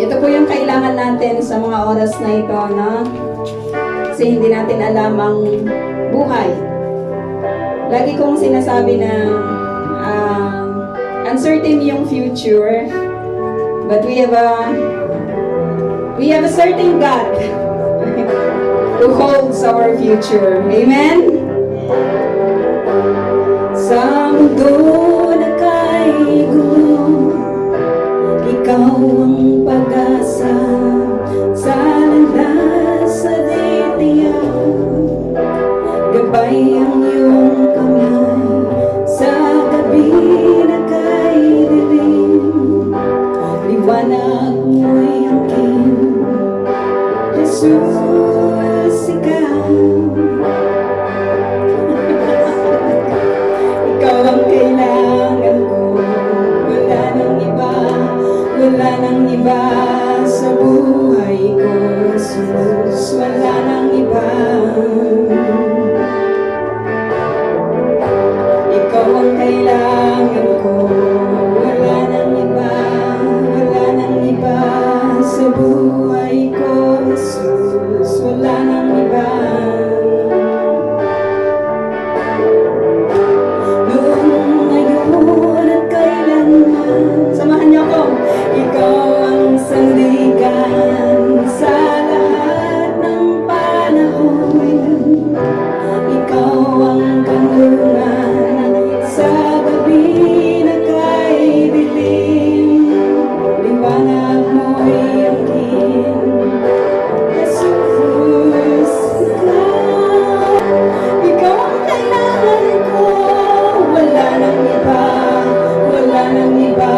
Ito po yung kailangan natin sa mga oras na ito, no? Kasi hindi natin alam ang buhay. Lagi kong sinasabi na uncertain yung future, but we have a certain God who holds our future. Amen? Sa mundo na kay gulo, ikaw ang pag-asa. Sa landas sa ditiyak, gabay ang iyong kamay. Sa gabi na kay dilim, liwanag mo'y angkin. Jesus, ikaw ikaw ang kailangan ko. Wala nang iba sa buhay ko. Jesus, wala nang iba. Ikaw ang kailangan ko. Wala nang iba sa buhay ko. Jesus, wala nang iba. Noong, ngayon at kailanman, samahan niyo ako. Ikaw ang sandigan sa lahat ng panahon. Ikaw ang kanlungan sa gabi na kay dilim. Liwanag mo'y angkin. Jesus, ikaw ang kailangan ko. Wala nang iba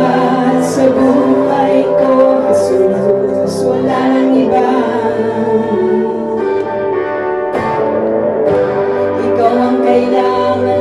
sa buhay ko. Jesus, wala nang iba. Ikaw ang kailangan